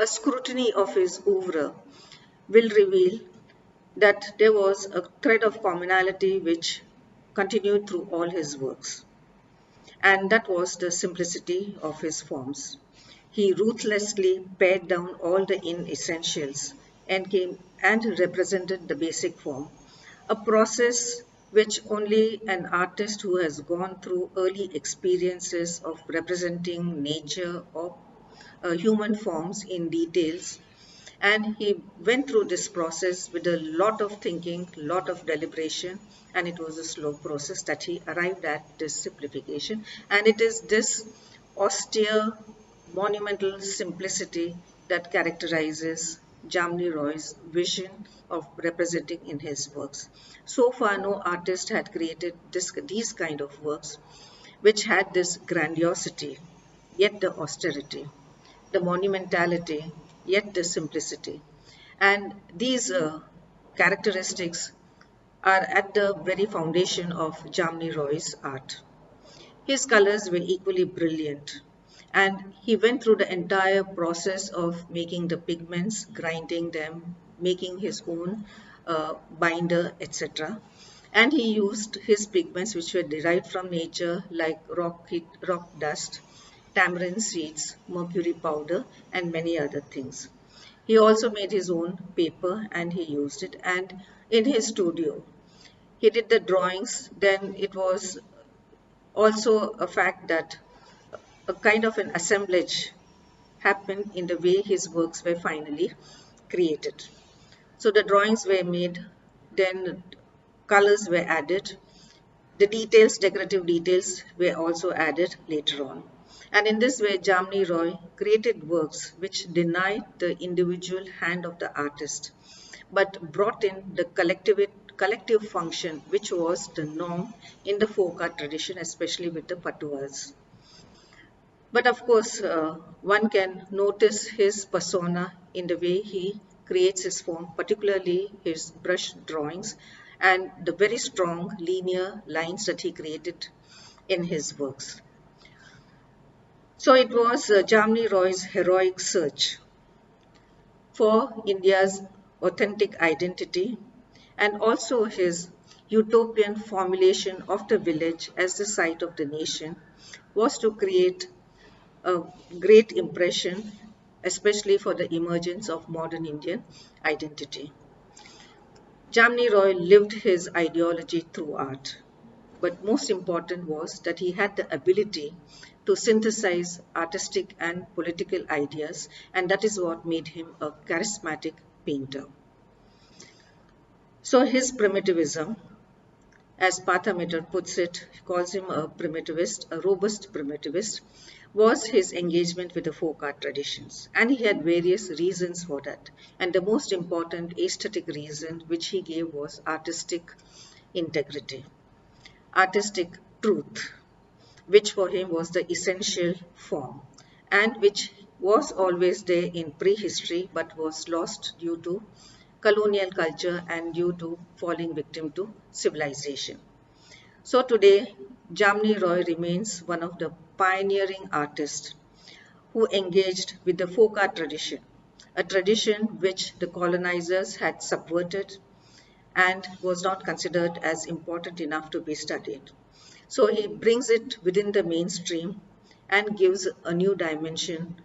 a scrutiny of his oeuvre will reveal that there was a thread of commonality which continued through all his works, and that was the simplicity of his forms. He ruthlessly pared down all the inessentials and came and represented the basic form, a process which only an artist who has gone through early experiences of representing nature or human forms in details, and he went through this process with a lot of thinking, lot of deliberation, and it was a slow process that he arrived at this simplification. And it is this austere, monumental simplicity that characterizes Jamni Roy's vision of representing in his works. So far, no artist had created these kind of works which had this grandiosity, yet the austerity, the monumentality, yet the simplicity. And these characteristics are at the very foundation of Jamni Roy's art. His colors were equally brilliant, and he went through the entire process of making the pigments, grinding them, making his own binder, etc. And he used his pigments which were derived from nature, like rock dust, tamarind seeds, mercury powder, and many other things. He also made his own paper and he used it. And in his studio, he did the drawings. Then it was also a fact that a kind of an assemblage happened in the way his works were finally created. So the drawings were made, then colors were added, the details, decorative details, were also added later on. And in this way, Jamni Roy created works which denied the individual hand of the artist, but brought in the collective function, which was the norm in the folk art tradition, especially with the patuas. But of course, one can notice his persona in the way he creates his form, particularly his brush drawings and the very strong linear lines that he created in his works. So it was Jamni Roy's heroic search for India's authentic identity and also his utopian formulation of the village as the site of the nation was to create a great impression, especially for the emergence of modern Indian identity. Jamni Roy lived his ideology through art, but most important was that he had the ability to synthesize artistic and political ideas, and that is what made him a charismatic painter. So his primitivism, as Pathameter puts it, calls him a primitivist, a robust primitivist, was his engagement with the folk art traditions. And he had various reasons for that. And the most important aesthetic reason which he gave was artistic integrity, artistic truth, which for him was the essential form and which was always there in prehistory but was lost due to colonial culture and due to falling victim to civilization. So today, Jamni Roy remains one of the pioneering artists who engaged with the folk art tradition, a tradition which the colonizers had subverted and was not considered as important enough to be studied. So he brings it within the mainstream and gives a new dimension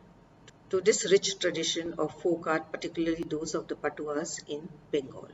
to this rich tradition of folk art, particularly those of the patuas in Bengal.